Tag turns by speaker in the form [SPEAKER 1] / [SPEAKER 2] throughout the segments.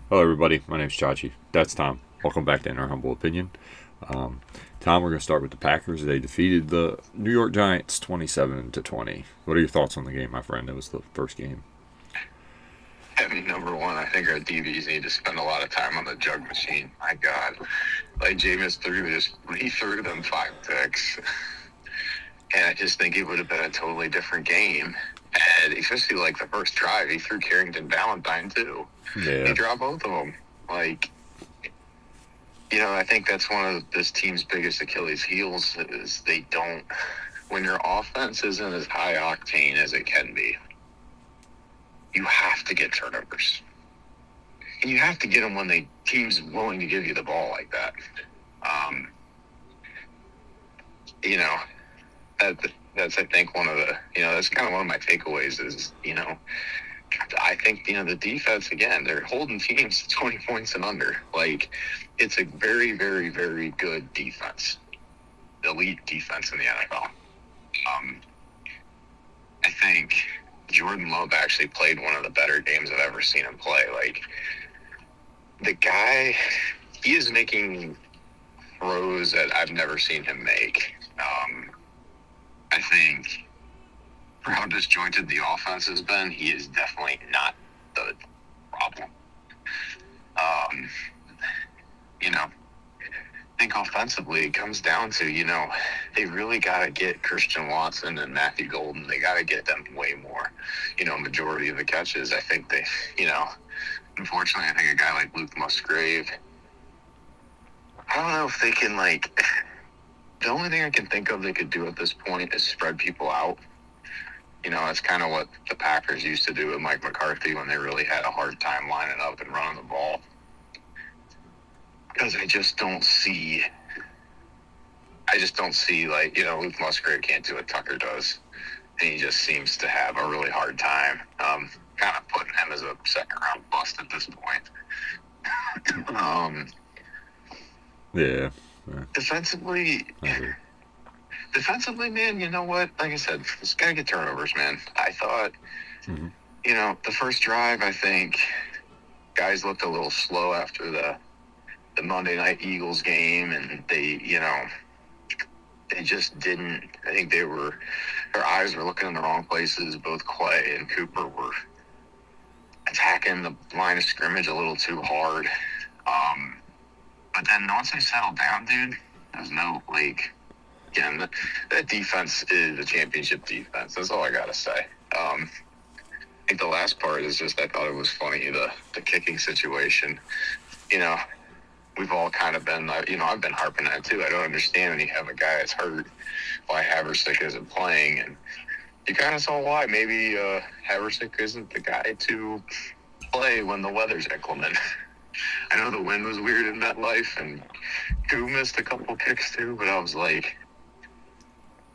[SPEAKER 1] Hello, everybody. My name's Chachi. That's Tom. Welcome back to In Our Humble Opinion. Um, Tom, we're going to start with the Packers. They defeated the New York Giants 27-20. What are your thoughts on the game, my friend? It was the first game.
[SPEAKER 2] I mean, number one, I think our DBs need to spend a lot of time on the jug machine. My God, like Jameis he threw them 5 picks, and I just think it would have been a totally different game. And especially like the first drive, he threw Carrington Valentine too. He
[SPEAKER 1] Yeah.
[SPEAKER 2] dropped both of them. Like, I think that's one of this team's biggest Achilles heels is they don't. When your offense isn't as high octane as it can be, you have to get turnovers. And you have to get them when the team's willing to give you the ball like that. Um, you know, that's I think one of the that's kind of one of my takeaways is I think the defense again they're holding teams to 20 points and under. Like it's a very very very good defense, elite defense in the NFL. I think Jordan Love actually played one of the better games I've ever seen him play. Like the guy, he is making throws that I've never seen him make. I think for how disjointed the offense has been, he is definitely not the problem. Um, I think offensively it comes down to, they really got to get Christian Watson and Matthew Golden. They got to get them way more, majority of the catches. I think unfortunately, I think a guy like Luke Musgrave, I don't know if they can, the only thing I can think of they could do at this point is spread people out. That's kind of what the Packers used to do with Mike McCarthy when they really had a hard time lining up and running the ball. Because I just don't see, Luke Musgrave can't do what Tucker does. And he just seems to have a really hard time. Kind of putting him as a second round bust at this point.
[SPEAKER 1] Yeah.
[SPEAKER 2] Defensively,
[SPEAKER 1] I agree.
[SPEAKER 2] man, you know what? Like I said, just got to get turnovers, man. I thought,
[SPEAKER 1] Mm-hmm.
[SPEAKER 2] the first drive, I think guys looked a little slow after the Monday Night Eagles game, and they just didn't. I think their eyes were looking in the wrong places. Both Clay and Cooper were attacking the line of scrimmage a little too hard. But then once they settled down, dude, there's no again, that defense is a championship defense. That's all I gotta say. I think the last part is just I thought it was funny the kicking situation. We've all kind of been I've been harping on it too. I don't understand when you have a guy that's hurt why Haversick isn't playing, and you kind of saw why. Maybe Haversick isn't the guy to play when the weather's inclement. I know the wind was weird in MetLife, and Koo missed a couple kicks too, but I was like,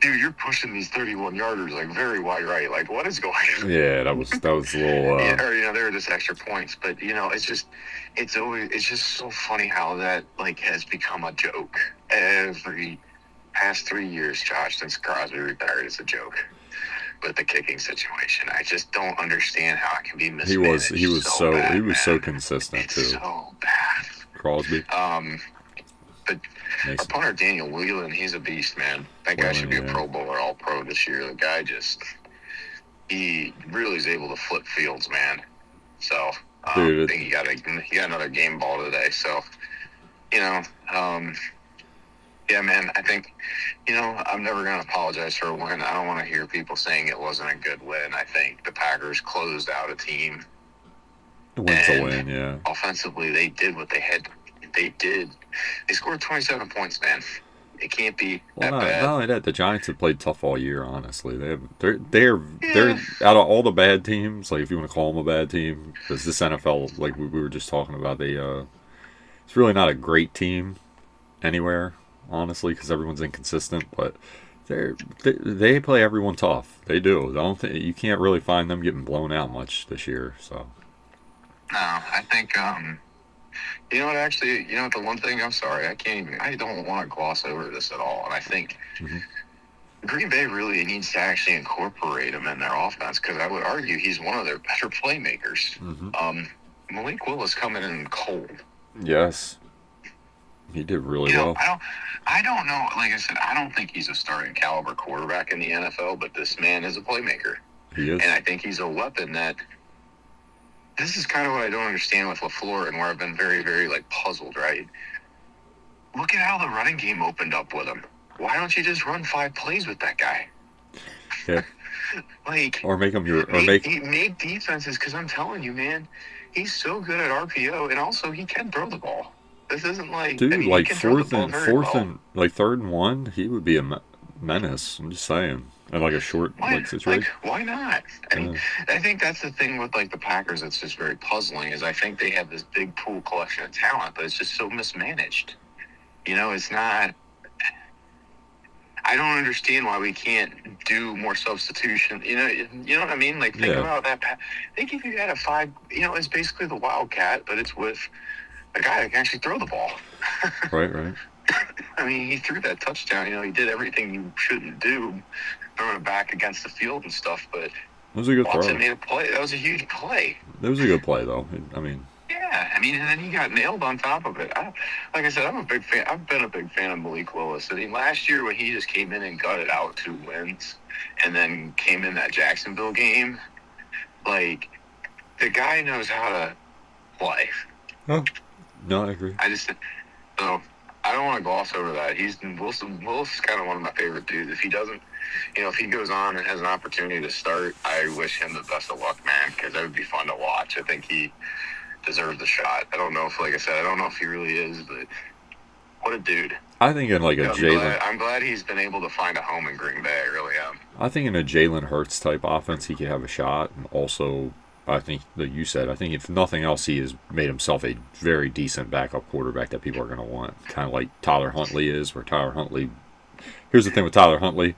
[SPEAKER 2] dude, you're pushing these 31-yarders very wide right. Like, what is going on?
[SPEAKER 1] Yeah, that was a little.
[SPEAKER 2] Yeah, or there are just extra points, but it's just so funny how that has become a joke every past 3 years, Josh, since Crosby retired. It's a joke. But the kicking situation, I just don't understand how it can be mismanaged.
[SPEAKER 1] He was
[SPEAKER 2] so bad,
[SPEAKER 1] he was
[SPEAKER 2] man.
[SPEAKER 1] so consistent
[SPEAKER 2] It's
[SPEAKER 1] too.
[SPEAKER 2] so bad.
[SPEAKER 1] Crosby.
[SPEAKER 2] But our punter Daniel Whelan, he's a beast, man. That guy should be a Pro Bowler, All Pro this year. The guy he really is able to flip fields, man. So I think he got another game ball today. So yeah, man. I think I'm never going to apologize for a win. I don't want to hear people saying it wasn't a good win. I think the Packers closed out a team.
[SPEAKER 1] Win's a win, yeah.
[SPEAKER 2] Offensively, they did what they had. They did. They scored 27 points, man. It can't be that bad.
[SPEAKER 1] Not only that, the Giants have played tough all year. Honestly, they're out of all the bad teams. Like if you want to call them a bad team, because this NFL, like we were just talking about, it's really not a great team anywhere. Honestly, because everyone's inconsistent, but they play everyone tough. They do. I don't think you can't really find them getting blown out much this year. So.
[SPEAKER 2] No, I think actually, the one thing, I'm sorry, I don't want to gloss over this at all. And I think Green Bay really needs to actually incorporate him in their offense because I would argue he's one of their better playmakers. Malik Willis coming in cold.
[SPEAKER 1] Yes, he did really
[SPEAKER 2] You know,
[SPEAKER 1] well.
[SPEAKER 2] I don't know. Like I said, I don't think he's a starting caliber quarterback in the NFL, but this man is a playmaker,
[SPEAKER 1] He is.
[SPEAKER 2] and I think he's a weapon that. This is kind of what I don't understand with LaFleur, and where I've been very, very like puzzled. Right? Look at how the running game opened up with him. Why don't you just run 5 plays with that guy?
[SPEAKER 1] Yeah.
[SPEAKER 2] Like,
[SPEAKER 1] Or make him your or
[SPEAKER 2] make defenses, because I'm telling you, man, he's so good at RPO, and also he can throw the ball. This isn't like,
[SPEAKER 1] dude,
[SPEAKER 2] I mean,
[SPEAKER 1] like
[SPEAKER 2] he can throw the ball very well.
[SPEAKER 1] and like 3rd and 1, he would be a menace. I'm just saying, and like a short like situation.
[SPEAKER 2] Why not? And I think that's the thing with like the Packers that's just very puzzling is I think they have this big pool collection of talent, but it's just so mismanaged. You know, it's not. I don't understand why we can't do more substitution. You know what I mean? Like, think about that. Think if you had a 5, it's basically the Wildcat, but it's with a guy that can actually throw the ball.
[SPEAKER 1] Right.
[SPEAKER 2] I mean, he threw that touchdown. He did everything you shouldn't do, throwing it back against the field and stuff. But
[SPEAKER 1] it was a good
[SPEAKER 2] Watson
[SPEAKER 1] throw.
[SPEAKER 2] made a play. That was a huge play.
[SPEAKER 1] It was a good play, though. I mean.
[SPEAKER 2] Yeah, and then he got nailed on top of it. Like I said, I'm a big fan. I've been a big fan of Malik Willis. I mean, last year when he just came in and gutted out 2 wins, and then came in that Jacksonville game, like the guy knows how to play.
[SPEAKER 1] Oh, no, I agree.
[SPEAKER 2] So I don't want to gloss over that. Willis is kind of one of my favorite dudes. If he doesn't, if he goes on and has an opportunity to start, I wish him the best of luck, man, because that would be fun to watch. I think he deserves the shot. I don't know if, like I said, I don't know if he really is, but what a dude.
[SPEAKER 1] I think in like a Jalen.
[SPEAKER 2] I'm glad he's been able to find a home in Green Bay. I really am.
[SPEAKER 1] I think in a Jalen Hurts type offense, he could have a shot. And also, I think that you said, I think if nothing else, he has made himself a very decent backup quarterback that people are going to want. Kind of like Tyler Huntley is, where Tyler Huntley. Here's the thing with Tyler Huntley.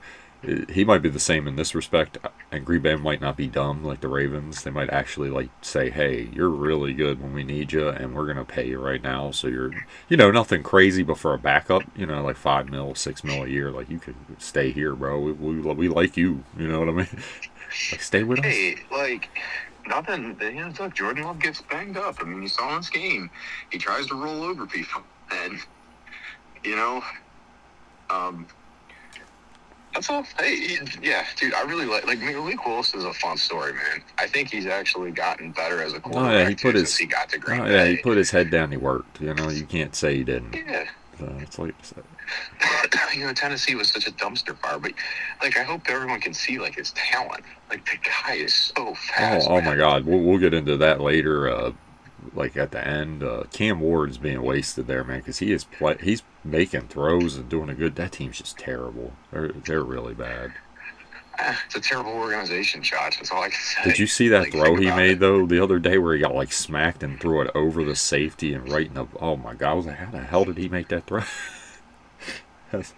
[SPEAKER 1] He might be the same in this respect, and Green Bay might not be dumb like the Ravens. They might actually like say, "Hey, you're really good when we need you, and we're gonna pay you right now." So you're, nothing crazy, but for a backup, like $5 million, $6 million a year, like you could stay here, bro. We like you. You know what I mean? Like stay with us.
[SPEAKER 2] Hey, like nothing. Look, Jordan Love gets banged up. I mean, you saw in this game, he tries to roll over people, and that's all. Hey, yeah, dude, I really like Malik Willis is a fun story, man. I think he's actually gotten better as a quarterback since he got to Green Bay.
[SPEAKER 1] Yeah, he put his head down. He worked. You can't say he didn't.
[SPEAKER 2] Yeah.
[SPEAKER 1] It's like
[SPEAKER 2] Tennessee was such a dumpster fire, but like I hope everyone can see like his talent. Like the guy is so fast.
[SPEAKER 1] Oh my God, we'll get into that later. Like at the end, Cam Ward is being wasted there, man, because he's making throws and doing a good. That team's just terrible. They're really bad.
[SPEAKER 2] It's a terrible organization, Josh. That's all I can say.
[SPEAKER 1] Did you see that throw he made though the other day where he got like smacked and threw it over the safety and right in the? Oh my God! I was like, how the hell did he make that throw?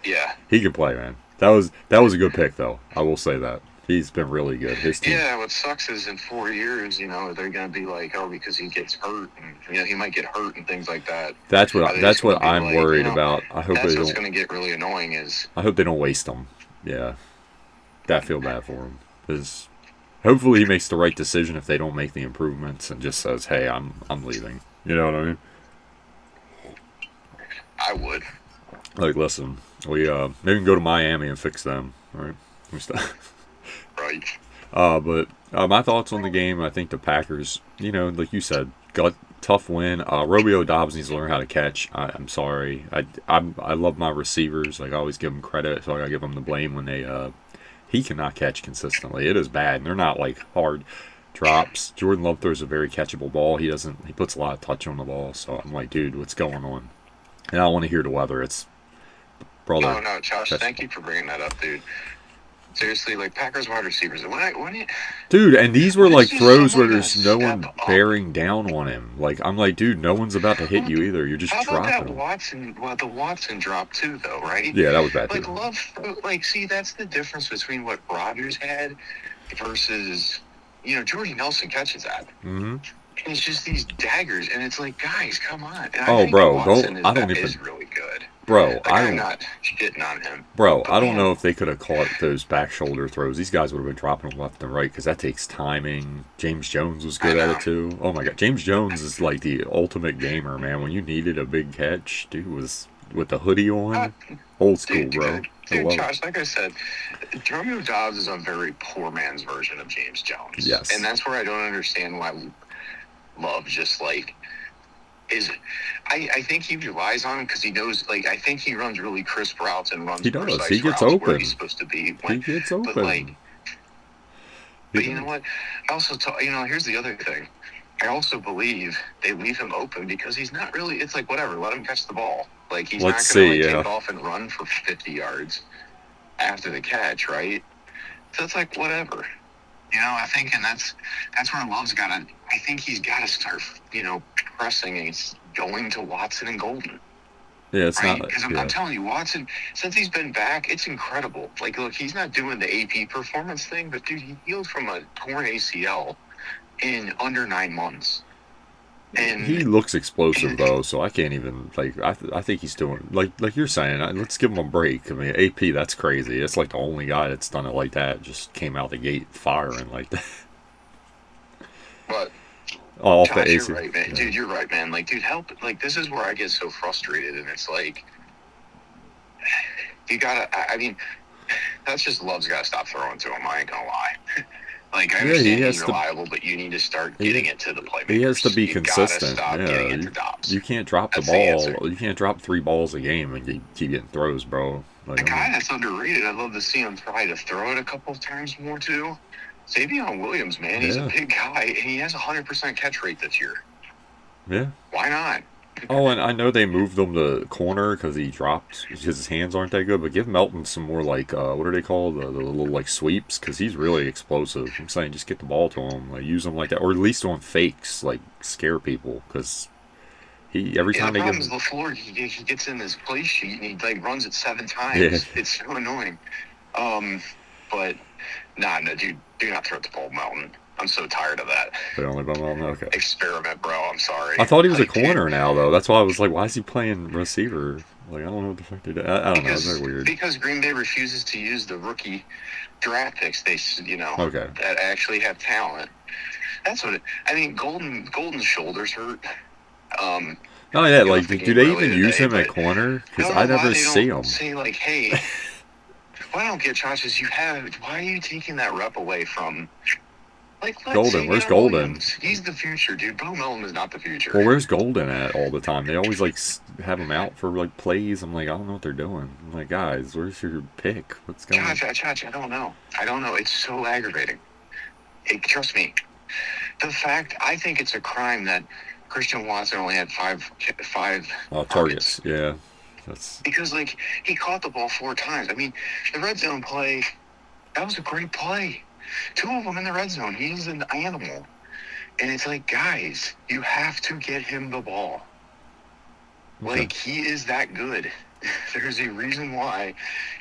[SPEAKER 2] Yeah,
[SPEAKER 1] he can play, man. That was a good pick though. I will say that. He's been really good. His team.
[SPEAKER 2] Yeah, what sucks is in 4 years, they're going to be like, oh, because he gets hurt, and he might get hurt and things like that.
[SPEAKER 1] That's what I'm worried about. I hope
[SPEAKER 2] that's what's going to get really annoying is.
[SPEAKER 1] I hope they don't waste him. Yeah, I feel bad for him because hopefully he makes the right decision if they don't make the improvements and just says, hey, I'm leaving. You know what I mean?
[SPEAKER 2] I would.
[SPEAKER 1] Like, listen, we maybe we can go to Miami and fix them. All right.
[SPEAKER 2] Right.
[SPEAKER 1] But my thoughts on the game, I think the Packers, like you said, got tough win. Romeo Doubs needs to learn how to catch. I'm sorry. I love my receivers. Like, I always give them credit, so I gotta give them the blame when he cannot catch consistently. It is bad. And they're not like hard drops. Jordan Love throws a very catchable ball. He puts a lot of touch on the ball. So I'm like, dude, what's going on? And I don't want to hear the weather. It's brother.
[SPEAKER 2] Oh no, Josh, thank you for bringing that up, dude. Seriously, like Packers wide receivers.
[SPEAKER 1] Dude, and these were like throws where there's no one bearing down on him. Like, I'm like, dude, no one's about to hit you either. You're just dropping
[SPEAKER 2] him. The Watson drop too, though, right?
[SPEAKER 1] Yeah, that was bad
[SPEAKER 2] too.
[SPEAKER 1] Like,
[SPEAKER 2] see, that's the difference between what Rodgers had versus, Jordy Nelson catches that.
[SPEAKER 1] Mm-hmm.
[SPEAKER 2] And it's just these daggers, and it's like, guys, come on.
[SPEAKER 1] And bro,
[SPEAKER 2] Watson is really good.
[SPEAKER 1] Bro,
[SPEAKER 2] Like, I'm not shitting on him. But
[SPEAKER 1] I don't
[SPEAKER 2] man,
[SPEAKER 1] know if they could have caught those back shoulder throws. These guys would have been dropping them left and right because that takes timing. James Jones was
[SPEAKER 2] I
[SPEAKER 1] good at
[SPEAKER 2] know.
[SPEAKER 1] it too. Oh my god, James Jones is like the ultimate gamer, man. When you needed a big catch, dude was with the hoodie
[SPEAKER 2] Uh,
[SPEAKER 1] on, old school,
[SPEAKER 2] dude,
[SPEAKER 1] bro. I
[SPEAKER 2] dude,
[SPEAKER 1] love it.
[SPEAKER 2] Josh, like I said, Romeo Dobbs is a very poor man's version of James Jones. And
[SPEAKER 1] Yes,
[SPEAKER 2] that's where I don't understand why Love just like is. I think he relies on him because he knows, like, I think he runs really crisp routes and runs
[SPEAKER 1] he does. He
[SPEAKER 2] precise
[SPEAKER 1] gets
[SPEAKER 2] routes where he's
[SPEAKER 1] open.
[SPEAKER 2] supposed to be.
[SPEAKER 1] He gets
[SPEAKER 2] But, like,
[SPEAKER 1] open. He
[SPEAKER 2] but you know
[SPEAKER 1] does.
[SPEAKER 2] what? I also, here's the other thing. I also believe they leave him open because he's not really. It's like whatever. Let him catch the ball. Like he's
[SPEAKER 1] Let's
[SPEAKER 2] not going to
[SPEAKER 1] see.
[SPEAKER 2] like
[SPEAKER 1] Yeah,
[SPEAKER 2] take off and run for 50 yards after the catch, right? So it's like whatever. I think, and that's where Love's got to. I think he's got to start, pressing and going to Watson and Golden,
[SPEAKER 1] yeah. It's
[SPEAKER 2] right?
[SPEAKER 1] not.
[SPEAKER 2] Because I'm
[SPEAKER 1] Yeah,
[SPEAKER 2] telling you, Watson, since he's been back, it's incredible. Like, look, he's not doing the AP performance thing, but dude, he healed from a torn ACL in under 9 months.
[SPEAKER 1] he
[SPEAKER 2] And
[SPEAKER 1] looks explosive though, so I can't even like. I think he's doing like you're saying. Let's give him a break. I mean, AP, that's crazy. It's like the only guy that's done it like that. Just came out the gate firing like that.
[SPEAKER 2] but
[SPEAKER 1] Off the
[SPEAKER 2] Josh, you're
[SPEAKER 1] AC.
[SPEAKER 2] right, man.
[SPEAKER 1] Yeah.
[SPEAKER 2] Dude, you're right, man. Like, dude, help. Like, this is where I get so frustrated, and it's like, you gotta. I mean, that's just Love's got to stop throwing to him. I ain't gonna lie. Like, I
[SPEAKER 1] Yeah, he
[SPEAKER 2] understand he's
[SPEAKER 1] has to.
[SPEAKER 2] reliable, but you need to start
[SPEAKER 1] He,
[SPEAKER 2] getting it to the
[SPEAKER 1] he has to
[SPEAKER 2] playmakers.
[SPEAKER 1] be
[SPEAKER 2] You gotta
[SPEAKER 1] consistent.
[SPEAKER 2] stop getting
[SPEAKER 1] Yeah,
[SPEAKER 2] it to Dobbs.
[SPEAKER 1] you can't drop the
[SPEAKER 2] That's the
[SPEAKER 1] ball.
[SPEAKER 2] answer.
[SPEAKER 1] You can't drop 3 balls a game and keep getting throws, bro. Like
[SPEAKER 2] The
[SPEAKER 1] I
[SPEAKER 2] guy
[SPEAKER 1] mean,
[SPEAKER 2] that's underrated, I'd love to see him try to throw it a couple of times more too. Savion Williams, man, he's a
[SPEAKER 1] yeah,
[SPEAKER 2] big guy, and he has a 100% catch rate this year.
[SPEAKER 1] yeah.
[SPEAKER 2] Why not?
[SPEAKER 1] Oh, and I know they moved him to corner because he dropped because his hands aren't that good. But give Melton some more like what are they called the little like sweeps because he's really explosive. I'm saying just get the ball to him, like use him like that, or at least on fakes, like scare people because he every
[SPEAKER 2] Yeah,
[SPEAKER 1] time
[SPEAKER 2] the
[SPEAKER 1] they give
[SPEAKER 2] problem is
[SPEAKER 1] him,
[SPEAKER 2] LaFleur. He gets in his play sheet and he like runs it 7
[SPEAKER 1] yeah,
[SPEAKER 2] times. It's so annoying. Um, but nah, no, dude, do not throw it to Paul Mountain. I'm so tired of that
[SPEAKER 1] they only by Melton. Okay,
[SPEAKER 2] experiment, bro. I'm sorry.
[SPEAKER 1] I thought he was a
[SPEAKER 2] Like, dude,
[SPEAKER 1] corner now though. That's why I was like, why is he playing receiver? Like I don't know what the fuck they did. I don't know. It's very weird.
[SPEAKER 2] because Green Bay refuses to use the rookie draft picks.
[SPEAKER 1] Okay.
[SPEAKER 2] That actually have talent. That's what I mean. Golden's shoulders hurt. Um,
[SPEAKER 1] Not only that,
[SPEAKER 2] he
[SPEAKER 1] like,
[SPEAKER 2] left the
[SPEAKER 1] do
[SPEAKER 2] game
[SPEAKER 1] they
[SPEAKER 2] early
[SPEAKER 1] even use
[SPEAKER 2] today,
[SPEAKER 1] him at
[SPEAKER 2] but
[SPEAKER 1] corner?
[SPEAKER 2] I
[SPEAKER 1] Because
[SPEAKER 2] don't
[SPEAKER 1] I
[SPEAKER 2] know why
[SPEAKER 1] never
[SPEAKER 2] they
[SPEAKER 1] see
[SPEAKER 2] don't
[SPEAKER 1] him.
[SPEAKER 2] say like, hey, what I don't get, Josh, is why are you taking that rep away from, like, let's
[SPEAKER 1] Golden,
[SPEAKER 2] say
[SPEAKER 1] where's
[SPEAKER 2] Savion
[SPEAKER 1] Golden?
[SPEAKER 2] Williams. He's the future, dude. Bo Melton is not the
[SPEAKER 1] Well,
[SPEAKER 2] future.
[SPEAKER 1] where's Golden at all the time? They always like have him out for like plays. I'm like, I don't know what they're doing. I'm like, guys, where's your pick? What's going on?
[SPEAKER 2] Josh, I don't know. I don't know. It's so aggravating. Trust me. I think it's a crime that Christian Watson only had five
[SPEAKER 1] Oh,
[SPEAKER 2] targets
[SPEAKER 1] targets. Yeah, that's
[SPEAKER 2] because like he caught the ball 4 times. I mean, the red zone play, that was a great play. 2 of them in the red zone. He's an animal. And it's like, guys, you have to get him the ball.
[SPEAKER 1] okay.
[SPEAKER 2] Like, he is that good. There's a reason why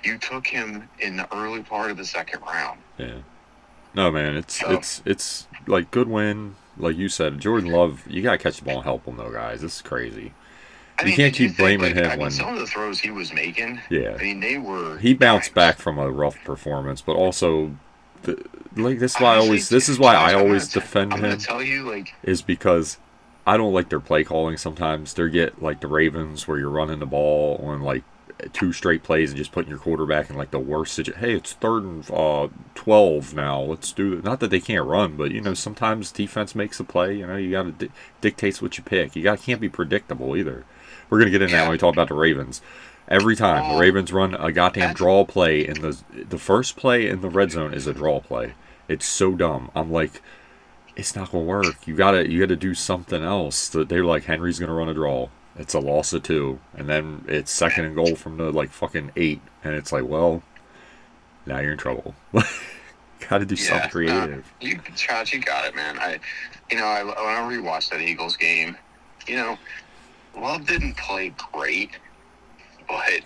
[SPEAKER 2] you took him in the early part of the second round.
[SPEAKER 1] Yeah. No, man,
[SPEAKER 2] So,
[SPEAKER 1] it's like good win. Like you said, Jordan Love, you gotta catch the ball and help him though, guys. This is crazy.
[SPEAKER 2] I
[SPEAKER 1] You
[SPEAKER 2] mean,
[SPEAKER 1] can't
[SPEAKER 2] did you
[SPEAKER 1] keep
[SPEAKER 2] think,
[SPEAKER 1] blaming him
[SPEAKER 2] some
[SPEAKER 1] when
[SPEAKER 2] of the throws he was making,
[SPEAKER 1] yeah
[SPEAKER 2] I mean, they were
[SPEAKER 1] he bounced
[SPEAKER 2] dimes.
[SPEAKER 1] back from a rough performance, but also like
[SPEAKER 2] Honestly,
[SPEAKER 1] this is why I
[SPEAKER 2] Josh,
[SPEAKER 1] always defend
[SPEAKER 2] I'm gonna
[SPEAKER 1] him
[SPEAKER 2] tell you, like,
[SPEAKER 1] is because I don't like their play calling sometimes. They get like the Ravens where you're running the ball on like 2 straight plays and just putting your quarterback in like the worst situation. Hey, it's 3rd and 12 now. Let's do it. Not that they can't run, but sometimes defense makes a play. You got to dictates what you pick. Can't be predictable either. We're gonna get into that when
[SPEAKER 2] yeah.
[SPEAKER 1] we talk about the Ravens. Every time the
[SPEAKER 2] Oh,
[SPEAKER 1] Ravens run a goddamn
[SPEAKER 2] that's
[SPEAKER 1] draw play, and the first play in the red zone is a draw play. It's so dumb. I'm like, it's not gonna work. You gotta do something else. They're like, Henry's gonna run a draw. It's a loss of 2, and then it's 2nd and goal from the like fucking 8, and it's like, well, now you're in trouble. Gotta do something
[SPEAKER 2] yeah.
[SPEAKER 1] creative.
[SPEAKER 2] Josh, you got it, man. When I rewatched that Eagles game, you know, Love didn't play great, but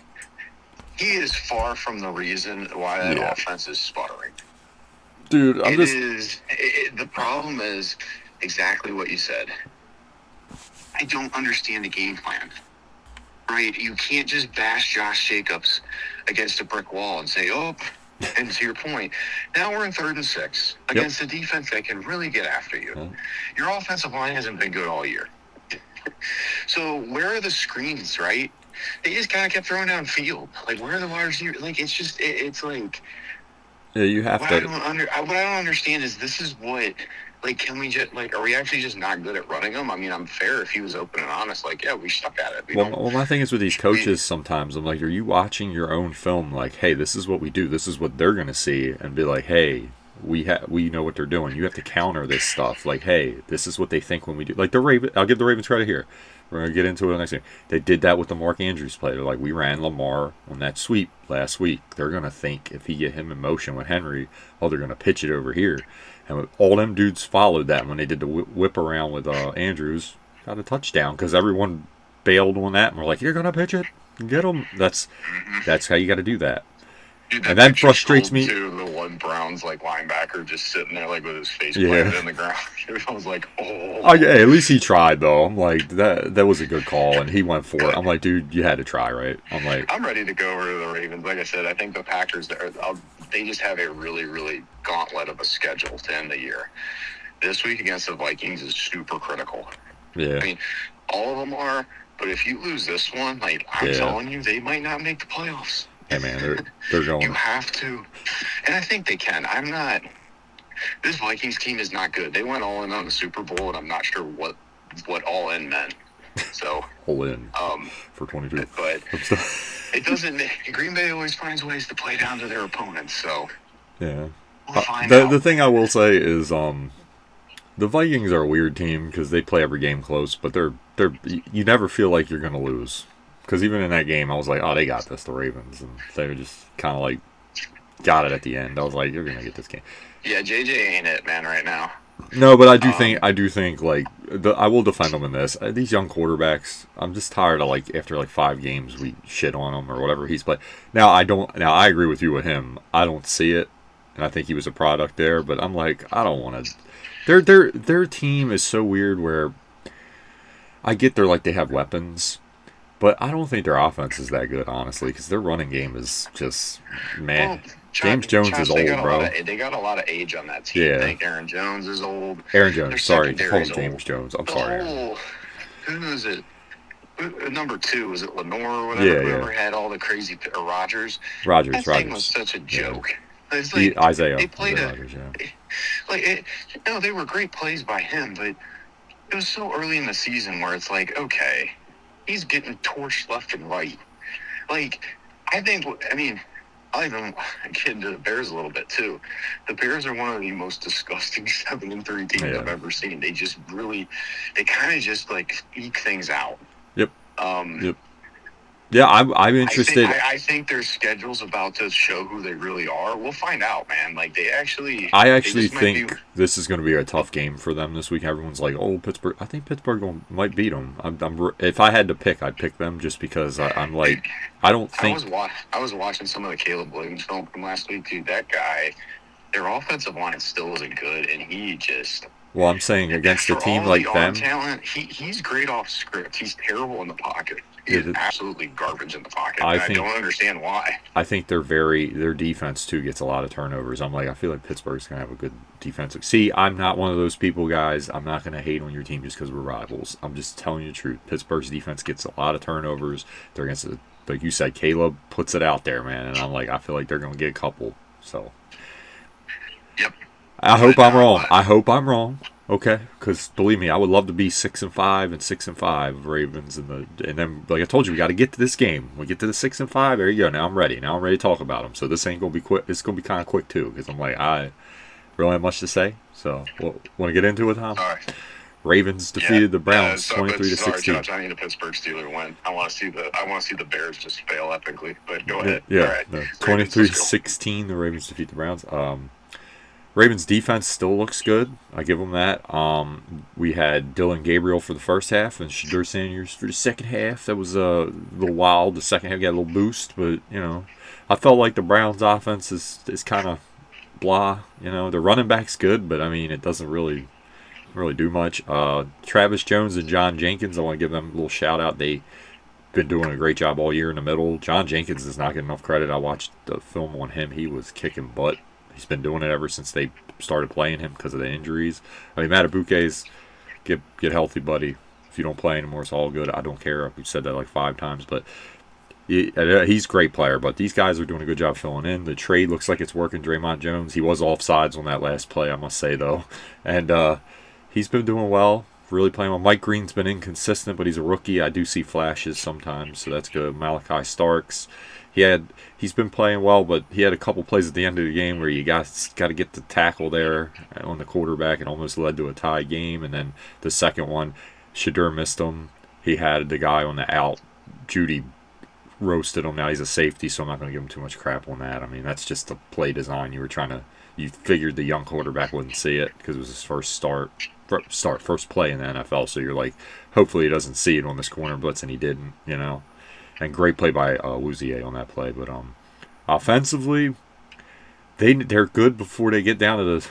[SPEAKER 2] he is far from the reason why that
[SPEAKER 1] Yeah,
[SPEAKER 2] offense is sputtering.
[SPEAKER 1] dude, I'm just
[SPEAKER 2] The problem is exactly what you said. I don't understand the game plan. right? You can't just bash Josh Jacobs against a brick wall and say, oh, and to your point, now we're in 3rd and 6 against a defense that can really get after you. Your offensive line hasn't been good all year. So where are the screens, right? They just kind of kept throwing down field. Like, where are the large, like, it's just, it's like,
[SPEAKER 1] Yeah, you have
[SPEAKER 2] what
[SPEAKER 1] to.
[SPEAKER 2] what I don't understand is this is what, like, can we just, like, are we actually just not good at running them? I mean, I'm fair if he was open and honest, like, yeah, we suck at it.
[SPEAKER 1] Well, my thing is with these coaches sometimes, I'm like, are you watching your own film? Like, hey, this is what we do. This is what they're going to see. And be like, hey, we know what they're doing. You have to counter this stuff. Like, hey, this is what they think when we do. Like, I'll give the Ravens credit here. We're going to get into it next game. They did that with the Mark Andrews play. They're like, we ran Lamar on that sweep last week. They're going to think if he get him in motion with Henry, oh, they're going to pitch it over here. And all them dudes followed that when they did the whip around with Andrews. Got a touchdown because everyone bailed on that and we're like, you're going to pitch it? Get him. That's how you got to do that.
[SPEAKER 2] Dude,
[SPEAKER 1] and that frustrates me.
[SPEAKER 2] Too, the one Browns like linebacker just sitting there like with his face planted in the ground. I was like, oh
[SPEAKER 1] yeah, at least he tried though. I'm like, that was a good call and he went for it. I'm like, dude, you had to try, right?
[SPEAKER 2] I'm ready to go over to the Ravens. Like I said, I think the Packers they just have a really, really gauntlet of a schedule to end the year. This week against the Vikings is super critical.
[SPEAKER 1] Yeah.
[SPEAKER 2] I mean, all of them are, but if you lose this one, like I'm telling you, they might not make the playoffs.
[SPEAKER 1] Hey man, they're going.
[SPEAKER 2] You have to, and I think they can. I'm not. This Vikings team is not good. They went all in on the Super Bowl, and I'm not sure what all in meant. So
[SPEAKER 1] all in. For 22.
[SPEAKER 2] But it doesn't. Green Bay always finds ways to play down to their opponents. So
[SPEAKER 1] yeah.
[SPEAKER 2] We'll find out.
[SPEAKER 1] The thing I will say is the Vikings are a weird team because they play every game close, but they're you never feel like you're gonna lose. Because even in that game, I was like, oh, they got this, the Ravens. And they were just kind of like, got it at the end. I was like, you're going to get this game.
[SPEAKER 2] Yeah, JJ ain't it, man, right now.
[SPEAKER 1] No, but I do think, like, I will defend them in this. These young quarterbacks, I'm just tired of, like, after, like, 5 games, we shit on them or whatever he's played. Now, I agree with you with him. I don't see it. And I think he was a product there. But I'm like, I don't want to. Their team is so weird where I get they have weapons. But I don't think their offense is that good, honestly, because their running game is just, man. Well, James Jones is old, bro.
[SPEAKER 2] They got a lot of age on that team.
[SPEAKER 1] Yeah.
[SPEAKER 2] I think Aaron Jones is old.
[SPEAKER 1] Aaron Jones, sorry. Call him James Jones. I'm sorry.
[SPEAKER 2] Who is it? Number 2, was it Lenore or whatever? Whoever had all the crazy, or Rodgers.
[SPEAKER 1] Rodgers.
[SPEAKER 2] Thing was such a joke.
[SPEAKER 1] Yeah. It's like, Isaiah.
[SPEAKER 2] They played
[SPEAKER 1] Rodgers,
[SPEAKER 2] they were great plays by him, but it was so early in the season where it's like, okay, he's getting torched left and right. Like, I'll even get into the Bears a little bit, too. The Bears are one of the most disgusting 7-3 teams I've ever seen. They just they kind of just, like, eke things out.
[SPEAKER 1] Yep. Yeah, I'm interested.
[SPEAKER 2] I think their schedule's about to show who they really are. We'll find out, man. Like,
[SPEAKER 1] I actually think this is going to be a tough game for them this week. Everyone's like, "Oh, Pittsburgh." I think Pittsburgh might beat them. If I had to pick, I'd pick them just because I'm like, I don't think.
[SPEAKER 2] I was watching some of the Caleb Williams film from last week, dude. That guy, their offensive line still isn't good, and he just.
[SPEAKER 1] Well, I'm saying against a team like them,
[SPEAKER 2] talent, he's great off script. He's terrible in the pocket. He's absolutely garbage in the pocket. I don't understand why.
[SPEAKER 1] I think their defense too gets a lot of turnovers. I'm like, I feel like Pittsburgh's gonna have a good defensive. See, I'm not one of those people, guys. I'm not gonna hate on your team just because we're rivals. I'm just telling you the truth. Pittsburgh's defense gets a lot of turnovers. They're against, like you said, Caleb puts it out there, man, and I'm like, I feel like they're gonna get a couple. So.
[SPEAKER 2] Yep.
[SPEAKER 1] I hope I'm wrong. Okay, because believe me, I would love to be 6-5 and 6-5 Ravens, and then like I told you, we got to get to this game. We get to the 6-5. There you go. Now I'm ready. Now I'm ready to talk about them. So this ain't gonna be quick. It's gonna be kind of quick too, because I'm like I really have much to say. So want to get into it, Tom?
[SPEAKER 2] All right.
[SPEAKER 1] Ravens defeated the Browns 23-16.
[SPEAKER 2] Sorry, Josh, I need a Pittsburgh Steeler win. I want to see the Bears just fail epically. But go ahead.
[SPEAKER 1] Yeah.
[SPEAKER 2] All right.
[SPEAKER 1] 23-16. The Ravens defeat the Browns. Ravens defense still looks good. I give them that. We had Dylan Gabriel for the first half and Shadur Sanders for the second half. That was a little wild. The second half got a little boost, but I felt like the Browns offense is kind of blah. The running back's good, but I mean it doesn't really do much. Travis Jones and John Jenkins, I want to give them a little shout out. They been doing a great job all year in the middle. John Jenkins does not get enough credit. I watched the film on him. He was kicking butt. He's been doing it ever since they started playing him because of the injuries. I mean, Matabuke's get healthy, buddy. If you don't play anymore, it's all good. I don't care. We've said that like 5 times, but he's a great player. But these guys are doing a good job filling in. The trade looks like it's working. Draymond Jones, he was offsides on that last play, I must say, though. And he's been doing well. Really playing well. Mike Green's been inconsistent, but he's a rookie. I do see flashes sometimes, so that's good. Malachi Starks, he's been playing well, but he had a couple plays at the end of the game where you got to get the tackle there on the quarterback and almost led to a tie game. And then the second one, Shadur missed him. He had the guy on the out. Judy roasted him. Now he's a safety, so I'm not going to give him too much crap on that. I mean, that's just the play design. You figured the young quarterback wouldn't see it because it was his first first play in the NFL. So you're like, hopefully he doesn't see it on this corner blitz, and he didn't, And great play by Wuzier on that play. But offensively, they're good before they get down to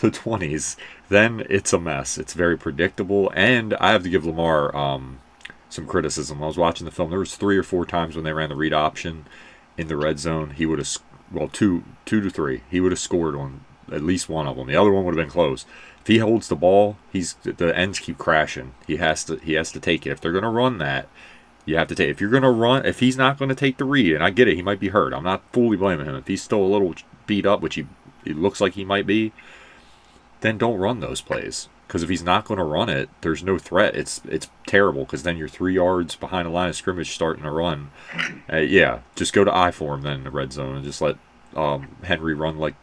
[SPEAKER 1] the 20s. Then it's a mess. It's very predictable, and I have to give Lamar some criticism. I was watching the film. There was 3 or 4 times when they ran the read option in the red zone. He would have, two to three. He would have scored on at least one of them. The other one would have been close. If he holds the ball, the ends keep crashing. He has to take it. If they're going to run that, you have to take. If you're going to run, if he's not going to take the read, and I get it, he might be hurt. I'm not fully blaming him. If he's still a little beat up, which it looks like he might be, then don't run those plays. Because if he's not going to run it, there's no threat. It's terrible because then you're 3 yards behind the line of scrimmage starting to run. Just go to I for him then in the red zone and just let Henry run like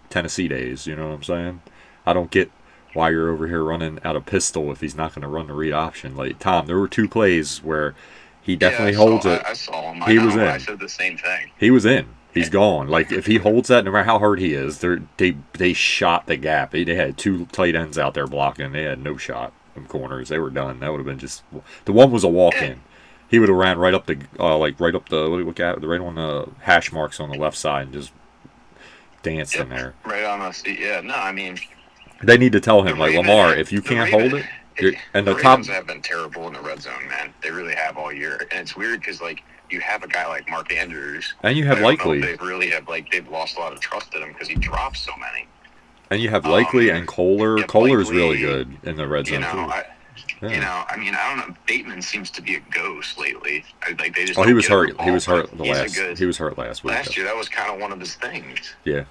[SPEAKER 1] Tennessee days. You know what I'm saying? I don't get why you're over here running out of pistol if he's not going to run the read option. Like Tom, there were 2 plays where he definitely holds it.
[SPEAKER 2] I saw him.
[SPEAKER 1] He was in.
[SPEAKER 2] I said the same thing.
[SPEAKER 1] He was in. He's gone. Like if he holds that, no matter how hard he is, they shot the gap. They had 2 tight ends out there blocking. They had no shot in corners. They were done. That would have been just the one was a walk in. He would have ran right up the right on the hash marks on the left side and just danced in there.
[SPEAKER 2] Right on us. Yeah. No, I mean.
[SPEAKER 1] They need to tell him, like, Lamar, if you can't hold it, and the
[SPEAKER 2] Ravens have been terrible in the red zone, man. They really have all year, and it's weird because you have a guy like Mark Andrews,
[SPEAKER 1] and you have Likely.
[SPEAKER 2] They really have they've lost a lot of trust in him because he drops so many.
[SPEAKER 1] And you have Likely and Kohler. Kohler's really good in the red zone too.
[SPEAKER 2] I don't know. Bateman seems to be a ghost lately. They just.
[SPEAKER 1] He was hurt. He was hurt last week.
[SPEAKER 2] Last year, that was kind of one of his things.
[SPEAKER 1] Yeah.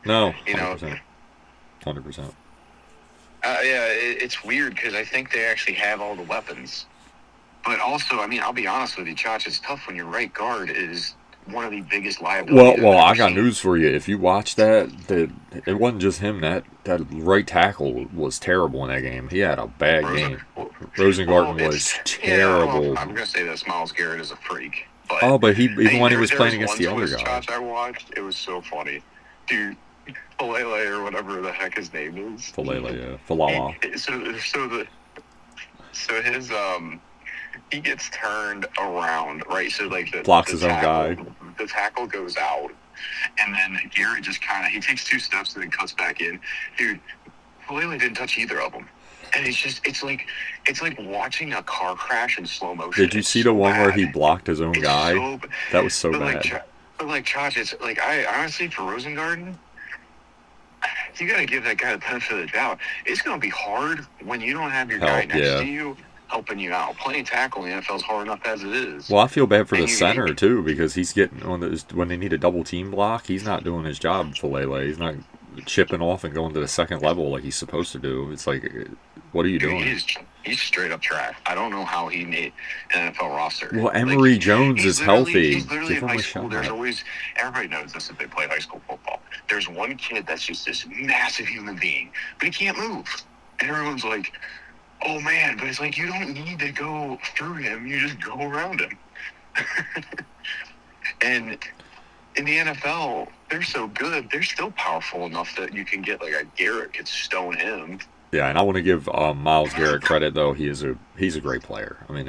[SPEAKER 1] No. 100%.
[SPEAKER 2] It's weird because I think they actually have all the weapons. But also, I mean, I'll be honest with you, Chach, it's tough when your right guard is one of the biggest liabilities.
[SPEAKER 1] Well, I got news for you. If you watch that, it wasn't just him. That right tackle was terrible in that game. He had a bad game. Rosengarten was terrible.
[SPEAKER 2] I'm going to say this. Myles Garrett is a freak. But,
[SPEAKER 1] but even when he was playing against the other guy.
[SPEAKER 2] Chach I watched, it was so funny. Dude. Falele or whatever the heck his name is.
[SPEAKER 1] Falele, yeah. Falala.
[SPEAKER 2] So his he gets turned around, right? So
[SPEAKER 1] blocks his own guy.
[SPEAKER 2] The tackle goes out, and then Garrett just he takes 2 steps and then cuts back in. Dude, Falele didn't touch either of them. And it's like watching a car crash in slow motion.
[SPEAKER 1] Did you see the one where he blocked his own guy? That was so bad.
[SPEAKER 2] But Josh, it's I honestly for Rosengarten, you got to give that guy the benefit of the doubt. It's going to be hard when you don't have your guy next to you helping you out. Playing tackle in the NFL is hard enough as it is.
[SPEAKER 1] Well, I feel bad for the center too because he's getting when they need a double team block, he's not doing his job. Falele, he's not chipping off and going to the second level like he's supposed to do. It's like, what are you doing?
[SPEAKER 2] He's straight up trash. I don't know how he made an NFL roster.
[SPEAKER 1] Well, Emory Jones is healthy.
[SPEAKER 2] He's literally in high school. There's always, everybody knows this if they play high school football. There's one kid that's just this massive human being, but he can't move. And everyone's like, oh man, but it's like, you don't need to go through him. You just go around him. And in the NFL, they're so good. They're still powerful enough that you can get like a Garrett could stone him.
[SPEAKER 1] Yeah, and I want to give Myles Garrett credit though. He's a great player. I mean,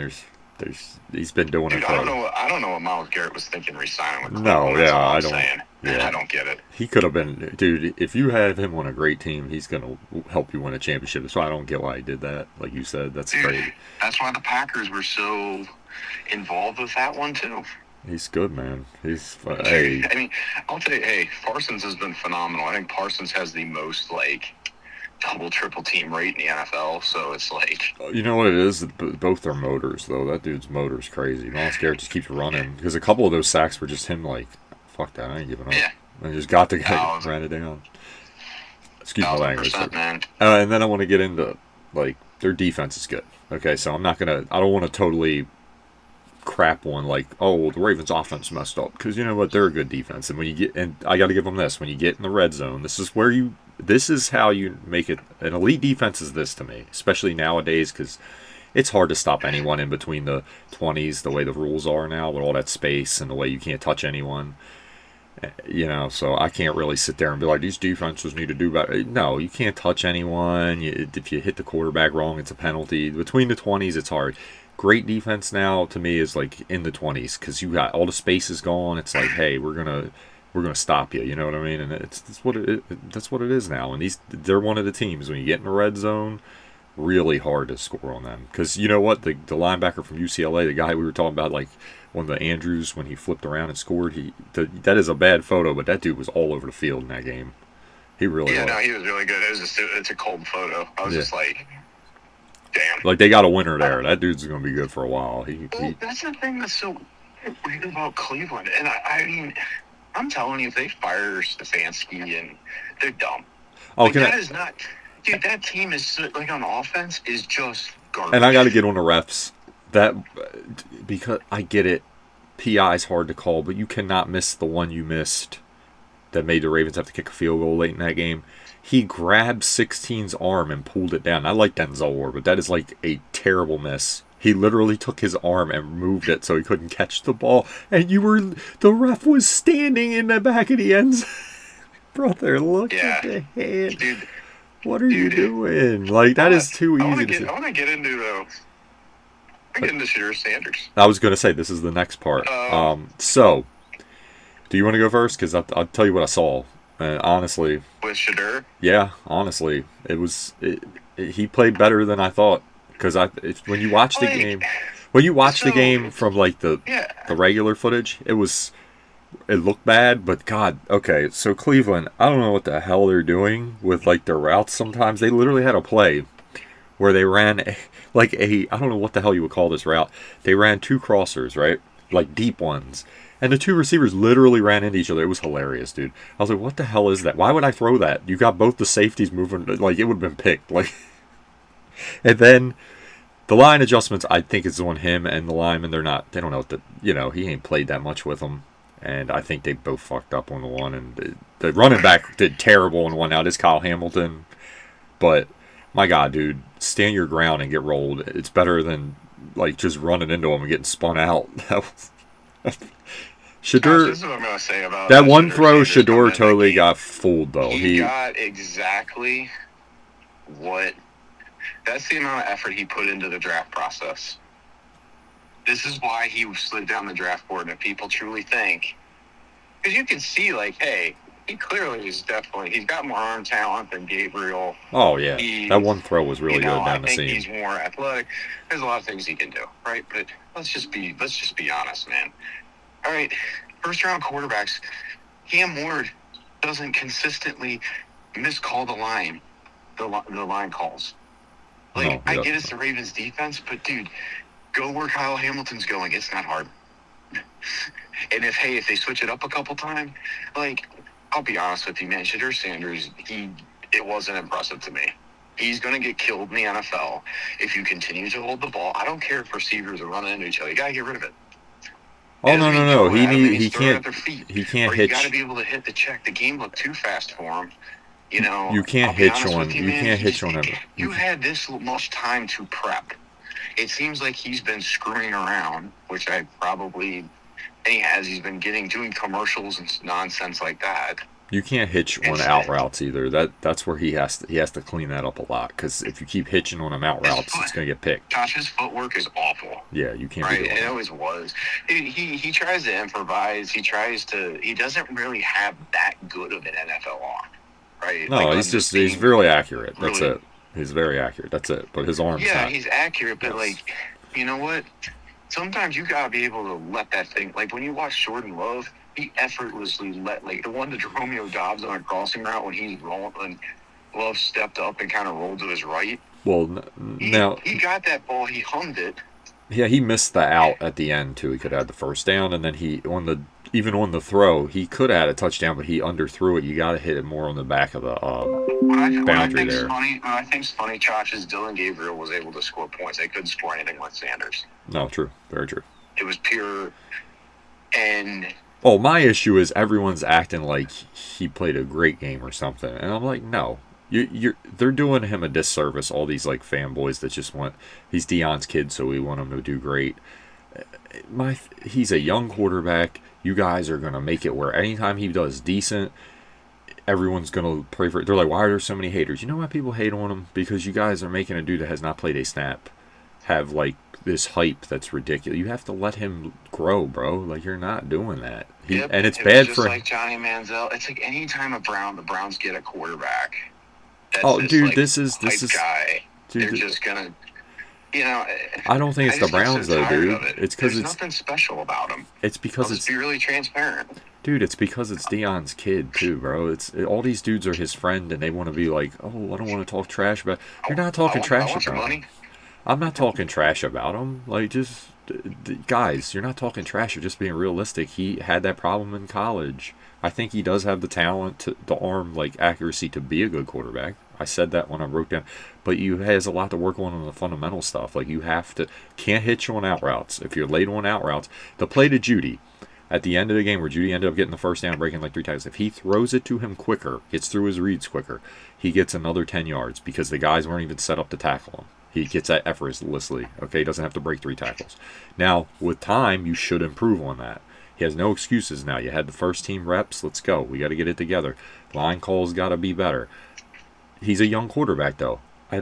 [SPEAKER 1] he's been doing it.
[SPEAKER 2] I don't know what Myles Garrett was thinking resigning with
[SPEAKER 1] Cleveland. No, yeah, I don't.
[SPEAKER 2] Yeah. I don't get it.
[SPEAKER 1] He could have been, dude. If you have him on a great team, he's gonna help you win a championship. That's why I don't get why he did that. Like you said, that's great.
[SPEAKER 2] That's why the Packers were so involved with that one too.
[SPEAKER 1] He's good, man. He's hey.
[SPEAKER 2] I mean, I'll tell you, hey, Parsons has been phenomenal. I think Parsons has the most like double, triple team rate in the NFL. So it's like,
[SPEAKER 1] You know what it is? Both their motors, though. That dude's motor's crazy. Miles Garrett just keeps running because a couple of those sacks were just him like, fuck that, I ain't giving up.
[SPEAKER 2] yeah,
[SPEAKER 1] And just got the guy, ran it down. Excuse my language.
[SPEAKER 2] man.
[SPEAKER 1] And then I want to get into like their defense is good. Okay, so I don't want to totally crap one like, oh, well, the Ravens offense messed up, because you know what, they're a good defense, and when you get, and I got to give them this, when you get in the red zone, this is how you make it an elite defense. Is this to me, especially nowadays, because it's hard to stop anyone in between the 20s the way the rules are now with all that space and the way you can't touch anyone. You know, so I can't really sit there and be like, these defenses need to do better. No, you can't touch anyone. If you hit the quarterback wrong, it's a penalty. Between the 20s, it's hard. Great defense now to me is like in the 20s, because you got all the space is gone. It's like, hey, we're gonna stop you. You know what I mean? And that's what it is now. And they're one of the teams when you get in the red zone, really hard to score on them, because you know what, the linebacker from UCLA, the guy we were talking about, like one of the Andrews, when he flipped around and scored, that is a bad photo, but that dude was all over the field in that game. He really was.
[SPEAKER 2] No, he was really good. It's a cold photo. I was just like, damn.
[SPEAKER 1] Like, they got a winner there. That dude's going to be good for a while.
[SPEAKER 2] That's the thing that's so weird about Cleveland. And I mean, I'm telling you, if they fire Stefanski, and they're dumb.
[SPEAKER 1] Oh,
[SPEAKER 2] like, that is not... Dude, that team is, like, on offense is just garbage.
[SPEAKER 1] And I got to get on the refs. Because I get it. PI's hard to call, but you cannot miss the one you missed that made the Ravens have to kick a field goal late in that game. He grabbed 16's arm and pulled it down. I like Denzel Ward, but that is like a terrible miss. He literally took his arm and moved it so he couldn't catch the ball. And the ref was standing in the back of the end zone. Brother, look at the hand.
[SPEAKER 2] Dude,
[SPEAKER 1] what are you doing? Like, that is too easy to see.
[SPEAKER 2] I want to get into, Shedeur Sanders.
[SPEAKER 1] I was going to say, this is the next part. So, do you want to go first? Because I'll tell you what I saw. Honestly.
[SPEAKER 2] With Shedeur?
[SPEAKER 1] Yeah, honestly. He played better than I thought. Because when you watch the game... When you watch the game from, like, the regular footage, it looked bad, but God, okay, so Cleveland, I don't know what the hell they're doing with, like, their routes sometimes. They literally had a play where they ran, I don't know what the hell you would call this route. They ran two crossers, right? Like, deep ones. And the two receivers literally ran into each other. It was hilarious, dude. I was like, what the hell is that? Why would I throw that? You got both the safeties moving, like, it would have been picked. Like, and then the line adjustments, I think, is on him and the linemen. They don't know he ain't played that much with them. And I think they both fucked up on the one. And the running back did terrible on one. Now, it is Kyle Hamilton. But, my God, dude, stand your ground and get rolled. It's better than, like, just running into him and getting spun out. Shedeur,
[SPEAKER 2] this is what I'm going to say about
[SPEAKER 1] that one throw. Shedeur totally got fooled, though.
[SPEAKER 2] He got exactly what... That's the amount of effort he put into the draft process. This is why he slid down the draft board, and if people truly think... Because you can see, like, hey, he clearly is he's got more arm talent than Gabriel.
[SPEAKER 1] Oh, yeah. That one throw was really good down the seam.
[SPEAKER 2] I think he's more athletic. There's a lot of things he can do, right? But let's just be honest, man. All right, first-round quarterbacks, Cam Ward doesn't consistently miscall the line calls. Like, I get it's the Ravens' defense, but, dude, go where Kyle Hamilton's going. It's not hard. And if they switch it up a couple times, like, I'll be honest with you, man, Shedeur Sanders, it wasn't impressive to me. He's going to get killed in the NFL if you continue to hold the ball. I don't care if receivers are running into each other. You got to get rid of it.
[SPEAKER 1] Oh, no. He can't
[SPEAKER 2] hitch.
[SPEAKER 1] You
[SPEAKER 2] got to be able to hit the check. The game looked too fast for him. You know,
[SPEAKER 1] you can't hitch on. You can't hitch on him.
[SPEAKER 2] You had this much time to prep. It seems like he's been screwing around, which I probably he has. He's been doing commercials and nonsense like that.
[SPEAKER 1] You can't hitch on out routes either. That's where he has to clean that up a lot, because if you keep hitching on him out routes, it's gonna get picked.
[SPEAKER 2] Josh, his footwork is awful.
[SPEAKER 1] Yeah, you can't.
[SPEAKER 2] Right, it always was. He tries to improvise. He doesn't really have that good of an NFL arm. Right?
[SPEAKER 1] No,
[SPEAKER 2] like,
[SPEAKER 1] he's really accurate. That's it. He's very accurate. That's it. But his arm's not.
[SPEAKER 2] He's accurate, but like, you know what? sometimes you gotta be able to let that thing. Like when you watch Jordan Love, he effortlessly let like the one to Romeo Dobbs on a crossing route when he's rolling. When Love stepped up and kind of rolled to his right.
[SPEAKER 1] Well, now
[SPEAKER 2] He got that ball. He hummed it.
[SPEAKER 1] yeah, he missed the out at the end too. He could have had the first down, and then he on the even on the throw, he could have had a touchdown, but he underthrew it. You got to hit it more on the back of the boundary there.
[SPEAKER 2] What I think's funny, Josh, is Dylan Gabriel was able to score points. They couldn't score anything with Sanders.
[SPEAKER 1] No, true, very true.
[SPEAKER 2] It was pure. And
[SPEAKER 1] oh, my issue is everyone's acting like he played a great game or something, and I'm like, no. They're doing him a disservice. All these like fanboys that just want he's Deion's kid, so we want him to do great. He's a young quarterback. You guys are gonna make it where anytime he does decent, everyone's gonna pray for it. They're like, why are there so many haters? You know why people hate on him? Because you guys are making a dude that has not played a snap have like this hype that's ridiculous. You have to let him grow, bro. Like you're not doing that. And it's bad for
[SPEAKER 2] like Johnny Manziel. It's like anytime the Browns get a quarterback.
[SPEAKER 1] Dude, this is
[SPEAKER 2] guy. Dude, they're just gonna,
[SPEAKER 1] I don't think it's the Browns though, dude. It's because
[SPEAKER 2] it's nothing special about him.
[SPEAKER 1] It's because
[SPEAKER 2] Let's be really transparent.
[SPEAKER 1] Dude, it's because it's Deion's kid too, bro. It's all these dudes are his friend, and they want to be like, oh, I don't want to talk trash about. You're not talking trash about him. I'm not talking trash about him. Like, just guys, you're not talking trash. You're just being realistic. He had that problem in college. I think he does have the talent, the arm, like accuracy to be a good quarterback. I said that when I broke down, but he has a lot to work on the fundamental stuff. Like you can't hit you on out routes. If you're late on out routes, the play to Judy at the end of the game where Judy ended up getting the first down, breaking like 3 times. If he throws it to him quicker, gets through his reads quicker, he gets another 10 yards because the guys weren't even set up to tackle him. He gets that effortlessly. Okay, he doesn't have to break 3 tackles. Now with time, you should improve on that. He has no excuses now. You had the first team reps. Let's go. We got to get it together. Line calls got to be better. He's a young quarterback, though. I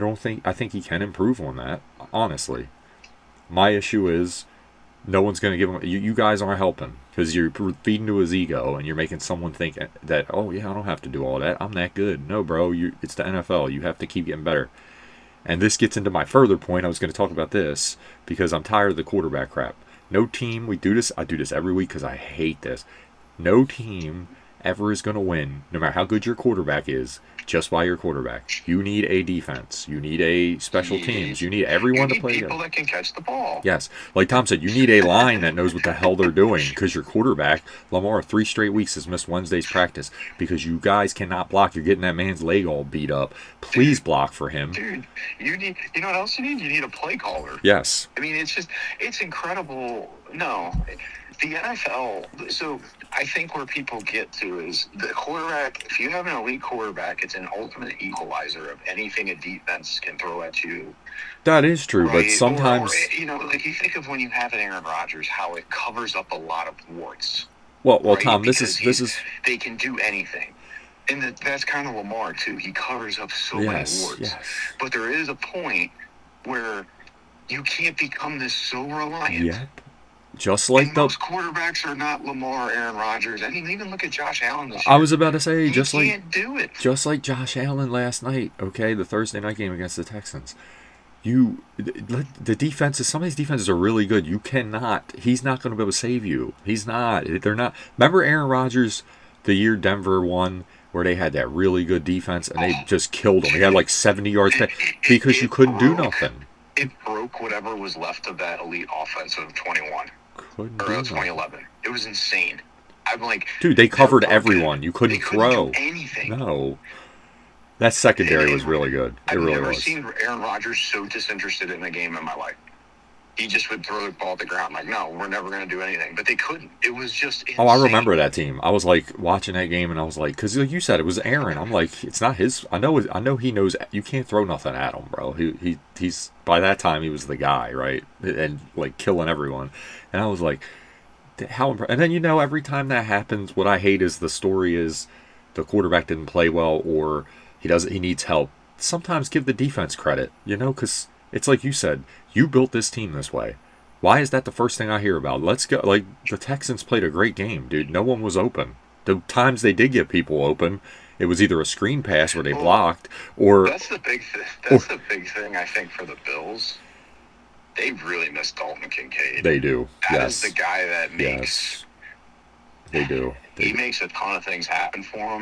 [SPEAKER 1] think he can improve on that, honestly. My issue is no one's going to give him... You guys aren't helping because you're feeding to his ego and you're making someone think that, oh, yeah, I don't have to do all that. I'm that good. No, bro, it's the NFL. You have to keep getting better. And this gets into my further point. I was going to talk about this because I'm tired of the quarterback crap. No team... I do this every week because I hate this. No team ever is going to win, no matter how good your quarterback is, just by your quarterback. You need a defense. You need a special teams. You need everyone to play.
[SPEAKER 2] People that can catch the ball.
[SPEAKER 1] Yes. Like Tom said, you need a line that knows what the hell they're doing because your quarterback, Lamar, 3 straight weeks has missed Wednesday's practice because you guys cannot block. You're getting that man's leg all beat up. Please block for him.
[SPEAKER 2] Dude, you know what else you need? You need a play caller.
[SPEAKER 1] Yes.
[SPEAKER 2] I mean, it's incredible. No. The NFL, so I think where people get to is the quarterback, if you have an elite quarterback, it's an ultimate equalizer of anything a defense can throw at you.
[SPEAKER 1] That is true, right? But sometimes...
[SPEAKER 2] like you think of when you have an Aaron Rodgers, how it covers up a lot of warts.
[SPEAKER 1] Well, right? Tom, this is...
[SPEAKER 2] They can do anything. And that's kind of Lamar, too. He covers up so many warts. Yes. But there is a point where you can't become this so reliant.
[SPEAKER 1] Yep. Just like
[SPEAKER 2] most quarterbacks are not Lamar, Aaron Rodgers. I mean, even look at Josh Allen this year.
[SPEAKER 1] I was about to say,
[SPEAKER 2] he can't do it.
[SPEAKER 1] Just like Josh Allen last night, okay, the Thursday night game against the Texans. The defenses, some of these defenses are really good. He's not going to be able to save you. He's not. They're not. Remember Aaron Rodgers, the year Denver won, where they had that really good defense and they just killed him. He had like 70 yards because you couldn't do nothing.
[SPEAKER 2] It broke whatever was left of that elite offense of 21. Or 2011. It was insane. I'm like,
[SPEAKER 1] dude, they covered everyone. You couldn't throw.
[SPEAKER 2] Do anything.
[SPEAKER 1] No. That secondary was really good. I've
[SPEAKER 2] never seen Aaron Rodgers so disinterested in a game in my life. He just would throw the ball at the ground like, no, we're never going to do anything. But they couldn't. It was just insane.
[SPEAKER 1] Oh, I remember that team. I was like watching that game and I was like, because like you said, it was Aaron. I'm like, it's not his. I know he knows you can't throw nothing at him, bro. He's by that time he was the guy, right? And like killing everyone. And I was like, how? And then every time that happens, what I hate is the story is the quarterback didn't play well or he needs help. Sometimes give the defense credit, because it's like you said, you built this team this way. Why is that the first thing I hear about? Let's go. Like the Texans played a great game, dude. No one was open. The times they did get people open, it was either a screen pass where they blocked or
[SPEAKER 2] that's the big thing I think for the Bills they really miss Dalton Kincaid.
[SPEAKER 1] They do.
[SPEAKER 2] That is
[SPEAKER 1] Yes.
[SPEAKER 2] the guy that
[SPEAKER 1] Yes.
[SPEAKER 2] makes
[SPEAKER 1] They do. They
[SPEAKER 2] he
[SPEAKER 1] do.
[SPEAKER 2] makes a ton of things happen for him.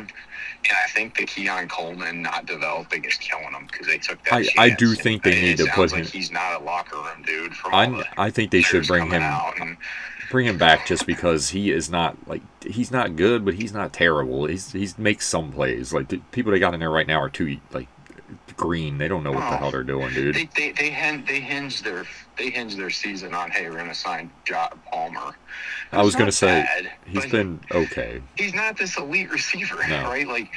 [SPEAKER 2] And I think the Keon Coleman not developing is killing him because they took that chance.
[SPEAKER 1] I do think they
[SPEAKER 2] And
[SPEAKER 1] need
[SPEAKER 2] it
[SPEAKER 1] to put
[SPEAKER 2] sounds like
[SPEAKER 1] him.
[SPEAKER 2] he's not a locker room dude from all the
[SPEAKER 1] I think they should
[SPEAKER 2] players
[SPEAKER 1] bring
[SPEAKER 2] coming
[SPEAKER 1] him
[SPEAKER 2] out. And
[SPEAKER 1] back just because he is not like he's not good, but he's not terrible. He's makes some plays. Like the people they got in there right now are too like green. They don't know what the hell they're doing, dude.
[SPEAKER 2] they hinge their season on, hey, we're gonna sign Palmer.
[SPEAKER 1] I was gonna
[SPEAKER 2] not
[SPEAKER 1] say
[SPEAKER 2] bad,
[SPEAKER 1] he's
[SPEAKER 2] but
[SPEAKER 1] been okay.
[SPEAKER 2] he's not this elite receiver,
[SPEAKER 1] No.
[SPEAKER 2] right? Like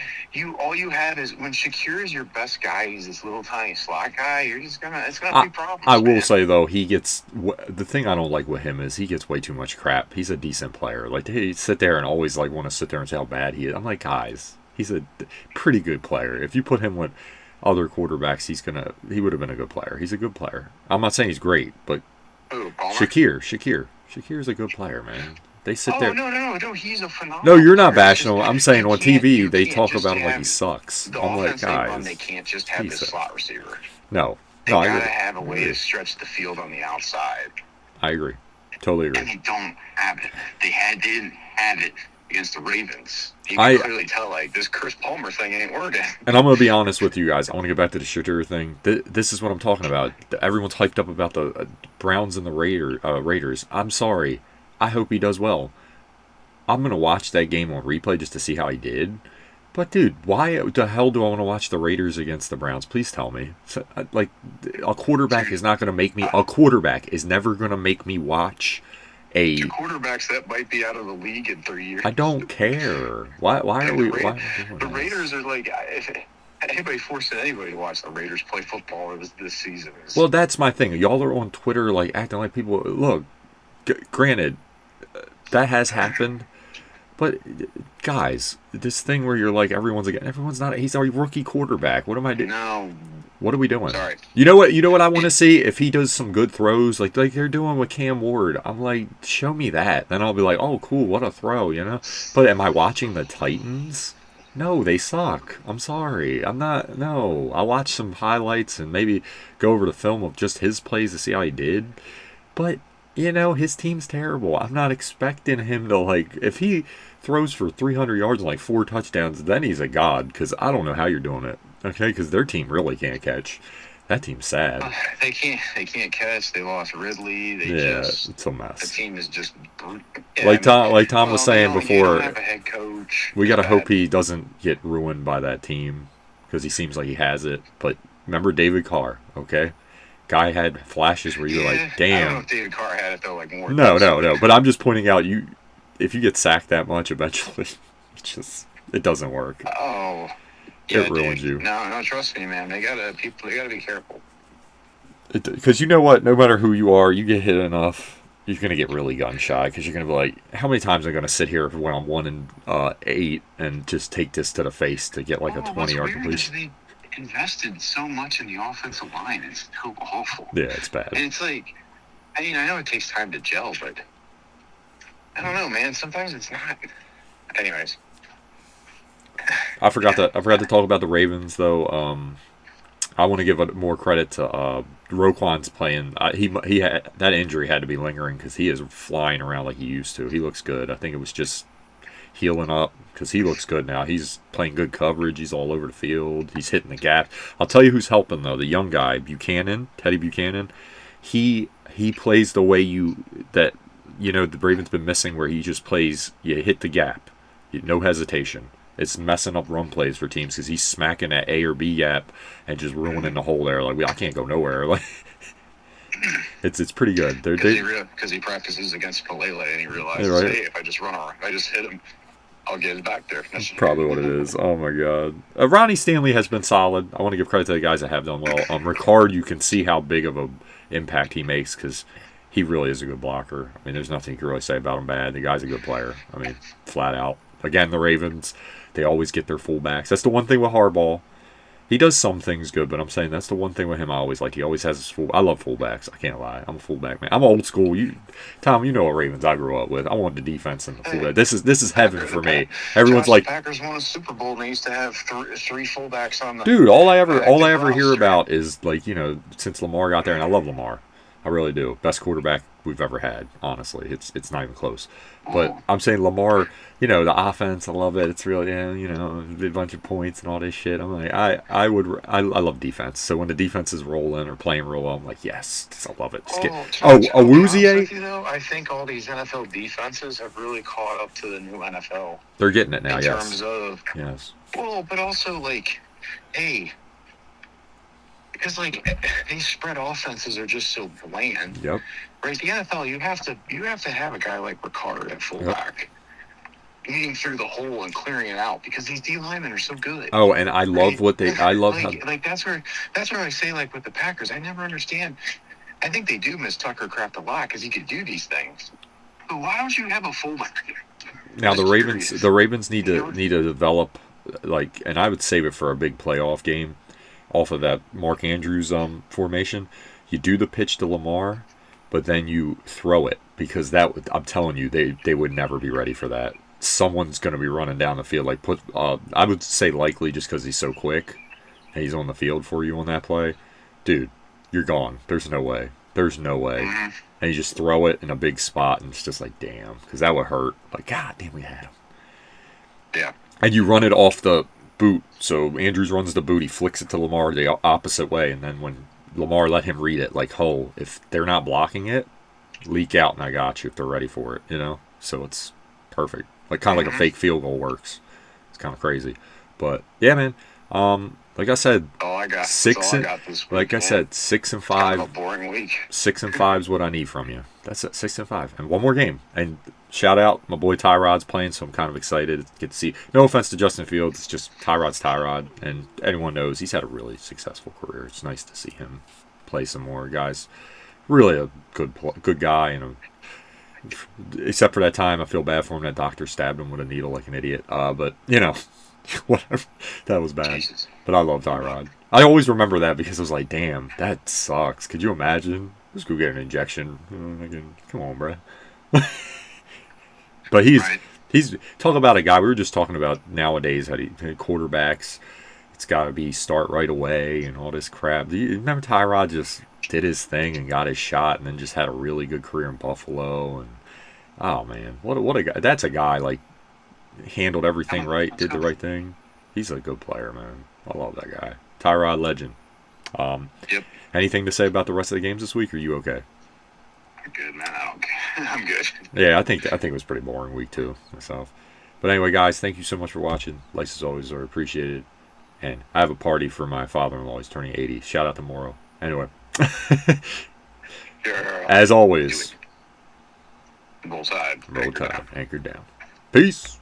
[SPEAKER 2] all you have is when Shakir is your best guy, he's this little tiny slot guy. You're just it's gonna be problems.
[SPEAKER 1] I will
[SPEAKER 2] man.
[SPEAKER 1] say though, he gets the thing I don't like with him is he gets way too much crap. He's a decent player. Like they sit there and always like want to sit there and say how bad he is. I'm like, guys, he's a pretty good player. If you put him with other quarterbacks, he would have been a good player. He's a good player. I'm not saying he's great, but
[SPEAKER 2] Who, Palmer?
[SPEAKER 1] Shakir's a good player, man. They sit there.
[SPEAKER 2] No, he's a phenomenal.
[SPEAKER 1] No, you're not
[SPEAKER 2] player.
[SPEAKER 1] bashing him. I'm saying
[SPEAKER 2] You
[SPEAKER 1] on
[SPEAKER 2] can't-
[SPEAKER 1] TV
[SPEAKER 2] you
[SPEAKER 1] they
[SPEAKER 2] can't
[SPEAKER 1] talk
[SPEAKER 2] just
[SPEAKER 1] about him like
[SPEAKER 2] have
[SPEAKER 1] he sucks.
[SPEAKER 2] The
[SPEAKER 1] I'm like,
[SPEAKER 2] offense they run, they
[SPEAKER 1] guys,
[SPEAKER 2] can't just have this
[SPEAKER 1] Jesus.
[SPEAKER 2] slot receiver.
[SPEAKER 1] no,
[SPEAKER 2] They
[SPEAKER 1] I
[SPEAKER 2] gotta
[SPEAKER 1] agree.
[SPEAKER 2] have a way to stretch the field on the outside.
[SPEAKER 1] I agree. Totally
[SPEAKER 2] And
[SPEAKER 1] agree.
[SPEAKER 2] they don't have it. They didn't have it against the Ravens. You
[SPEAKER 1] I-
[SPEAKER 2] can clearly tell, like, this Chris Palmer thing ain't working.
[SPEAKER 1] And I'm going to be honest with you guys. I want to get back to the Shadur thing. This is what I'm talking about. Everyone's hyped up about the Browns and the Raiders. I'm sorry. I hope he does well. I'm going to watch that game on replay just to see how he did. But, dude, why the hell do I want to watch the Raiders against the Browns? Please tell me. So, like, a quarterback is not going to make me... A quarterback is never going to make me watch a...
[SPEAKER 2] Two quarterbacks that might be out of the league in 3 years.
[SPEAKER 1] I don't care. Why are we... Why are we doing
[SPEAKER 2] The
[SPEAKER 1] this?
[SPEAKER 2] Raiders are like... If anybody forcing anybody to watch the Raiders play football this season is...
[SPEAKER 1] Well, that's my thing. Y'all are on Twitter, like, acting like people... Look, granted, that has happened. But, guys, this thing where you're like, everyone's not... He's our rookie quarterback. What am I doing?
[SPEAKER 2] No.
[SPEAKER 1] What are we doing?
[SPEAKER 2] Sorry.
[SPEAKER 1] You know what I want to see? If he does some good throws, like they're doing with Cam Ward, I'm like, show me that. Then I'll be like, oh, cool, what a throw, you know? But am I watching the Titans? No, they suck. I'm sorry. I'm not... No. I'll watch some highlights and maybe go over the film of just his plays to see how he did. But... You know, his team's terrible. I'm not expecting him to, like... If he throws for 300 yards and, like, 4 touchdowns, then he's a god. Because I don't know how you're doing it. Okay? Because their team really can't catch. That team's sad.
[SPEAKER 2] They can't catch. They lost Ridley.
[SPEAKER 1] It's a
[SPEAKER 2] The
[SPEAKER 1] mess.
[SPEAKER 2] team is just...
[SPEAKER 1] Like Tom was saying
[SPEAKER 2] they
[SPEAKER 1] before,
[SPEAKER 2] don't have a head coach.
[SPEAKER 1] we got to
[SPEAKER 2] Bad.
[SPEAKER 1] hope he doesn't get ruined by that team. Because he seems like he has it. But remember David Carr, okay? Guy had flashes where you're like,
[SPEAKER 2] I don't know
[SPEAKER 1] damn.
[SPEAKER 2] if David Carr had it, though, like more.
[SPEAKER 1] No. But I'm just pointing out, if you get sacked that much, eventually, it doesn't work.
[SPEAKER 2] Oh.
[SPEAKER 1] It ruins you.
[SPEAKER 2] No, trust me, man. They gotta be careful.
[SPEAKER 1] Because you know what? No matter who you are, you get hit enough, you're going to get really gun shy. Because you're going to be like, how many times am I going to sit here when I'm 1-8 and just take this to the face to get like a 20-yard completion?
[SPEAKER 2] They invested so much in the offensive line. It's so awful.
[SPEAKER 1] Yeah, it's bad.
[SPEAKER 2] And it's like, I mean, I know it takes time to gel, but I don't know, man. Sometimes it's not. Anyways.
[SPEAKER 1] I forgot to talk about the Ravens though. I want to give more credit to Roquan's playing. He had that injury had to be lingering because he is flying around like he used to. He looks good. I think it was just healing up because he looks good now. He's playing good coverage. He's all over the field. He's hitting the gap. I'll tell you who's helping though. The young guy Teddy Buchanan. He plays the way the Ravens been missing, where he just plays. You hit the gap, no hesitation. It's messing up run plays for teams because he's smacking that A or B gap and just ruining the hole there. Like I can't go nowhere. Like it's pretty good.
[SPEAKER 2] Because he practices against Palele and he realizes,
[SPEAKER 1] right.
[SPEAKER 2] hey, if I just hit him, I'll get it back there.
[SPEAKER 1] That's probably what it is. Oh my god. Ronnie Stanley has been solid. I want to give credit to the guys that have done well. Ricard, you can see how big of a impact he makes because he really is a good blocker. I mean, there's nothing you can really say about him bad. The guy's a good player. I mean, flat out. Again, the Ravens, they always get their fullbacks. That's the one thing with Harbaugh. He does some things good, but I'm saying that's the one thing with him I always like. He always has his full. I love fullbacks. I can't lie. I'm a fullback man. I'm old school. Tom, you know what Ravens I grew up with. I wanted the defense and the fullback. This is heaven for me. Everyone's like,
[SPEAKER 2] Packers won a Super Bowl and they used to have three fullbacks on the.
[SPEAKER 1] Dude, all I ever hear about is like since Lamar got there, and I love Lamar. I really do. Best quarterback we've ever had. Honestly, it's not even close. But
[SPEAKER 2] Oh,
[SPEAKER 1] I'm saying Lamar. You know, the offense. I love it. It's really, yeah, you know, a bunch of points and all this shit. I'm like, I love defense. So when the defense is rolling or playing real well, I'm like, yes, I love it. Just get.
[SPEAKER 2] oh,
[SPEAKER 1] Oh,
[SPEAKER 2] I'll be honest
[SPEAKER 1] Awuzie.
[SPEAKER 2] with you though. I think all these NFL defenses have really caught up to the new NFL
[SPEAKER 1] They're getting it now.
[SPEAKER 2] in
[SPEAKER 1] Yes.
[SPEAKER 2] terms of
[SPEAKER 1] Yes.
[SPEAKER 2] but also like, hey, because like these spread offenses are just so bland.
[SPEAKER 1] Yep.
[SPEAKER 2] Right, the NFL, you have to have a guy like Ricard at
[SPEAKER 1] Yep.
[SPEAKER 2] fullback, getting through the hole and clearing it out because these D linemen are so good.
[SPEAKER 1] Oh, and I love
[SPEAKER 2] Right?
[SPEAKER 1] what they. I love how.
[SPEAKER 2] Like that's where I say like with the Packers, I never understand. I think they do miss Tucker Craft a lot because he could do these things. But why don't you have a fullback?
[SPEAKER 1] Now
[SPEAKER 2] I'm
[SPEAKER 1] the
[SPEAKER 2] just
[SPEAKER 1] Ravens.
[SPEAKER 2] curious.
[SPEAKER 1] The Ravens need
[SPEAKER 2] You
[SPEAKER 1] to
[SPEAKER 2] know?
[SPEAKER 1] develop like, and I would save it for a big playoff game off of that Mark Andrews formation. You do the pitch to Lamar, but then you throw it because that would, I'm telling you, they would never be ready for that. Someone's going to be running down the field like put. I would say likely just because he's so quick and he's on the field for you on that play, dude. You're gone. There's no way. There's no way.
[SPEAKER 2] Mhm.
[SPEAKER 1] And you just throw it in a big spot, and it's just like, damn, because that would hurt. Like, God damn, we had him.
[SPEAKER 2] Yeah.
[SPEAKER 1] And you run it off the boot. So Andrews runs the boot. He flicks it to Lamar the opposite way. And then when Lamar let him read it, like, oh, if they're not blocking it, leak out and I got you if they're ready for it, you know? So it's perfect. Like, kind of like a fake field goal works. It's kind of crazy. But, yeah, man. Like I said,
[SPEAKER 2] All I got. That's
[SPEAKER 1] six
[SPEAKER 2] all I
[SPEAKER 1] and
[SPEAKER 2] got this week.
[SPEAKER 1] like I
[SPEAKER 2] man.
[SPEAKER 1] said, 6 and
[SPEAKER 2] Kind of
[SPEAKER 1] 5.
[SPEAKER 2] a boring week.
[SPEAKER 1] 6 and 5 is what I need from you. That's it. 6 and 5, and one more game. And shout out, my boy Tyrod's playing, so I'm kind of excited to get to see. No offense to Justin Fields, it's just Tyrod's Tyrod, and anyone knows he's had a really successful career. It's nice to see him play some more, guys. Really a good guy, and except for that time, I feel bad for him. That doctor stabbed him with a needle like an idiot. But you know, whatever. That was bad.
[SPEAKER 2] Jesus.
[SPEAKER 1] But I love Tyrod. I always remember that because I was like, damn, that sucks. Could you imagine? Just go get an injection. Come on, bro. But
[SPEAKER 2] Right.
[SPEAKER 1] he's talk about a guy. We were just talking about nowadays how quarterbacks. It's got to be start right away and all this crap. Do you remember Tyrod just did his thing and got his shot and then just had a really good career in Buffalo? And oh man, what a guy! That's a guy like handled everything right, did the right thing. He's a good player, man. I love that guy. Tyrod legend.
[SPEAKER 2] Yep.
[SPEAKER 1] Anything to say about the rest of the games this week? Or are you okay?
[SPEAKER 2] I'm good, man. I don't care. I'm good.
[SPEAKER 1] Yeah, I think it was a pretty boring week too myself. But anyway, guys, thank you so much for watching. Likes as always are appreciated. And I have a party for my father-in-law. He's turning 80. Shout out to Moro. Anyway,
[SPEAKER 2] Sure.
[SPEAKER 1] as always,
[SPEAKER 2] Bullseye.
[SPEAKER 1] roll tide, anchored down. Peace.